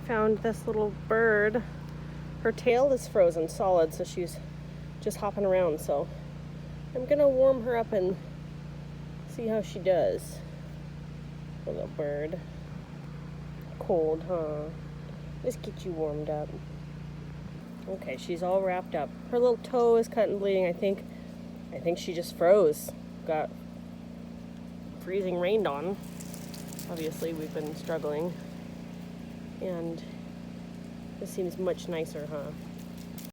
found this little bird. Her tail is frozen solid, so she's just hopping around. So I'm gonna warm her up and see how she does. Little bird. Cold, huh? Let's get you warmed up. Okay, she's all wrapped up. Her little toe is cut and bleeding. I think she just froze. Got freezing rained on. Obviously, we've been struggling. And this seems much nicer, huh?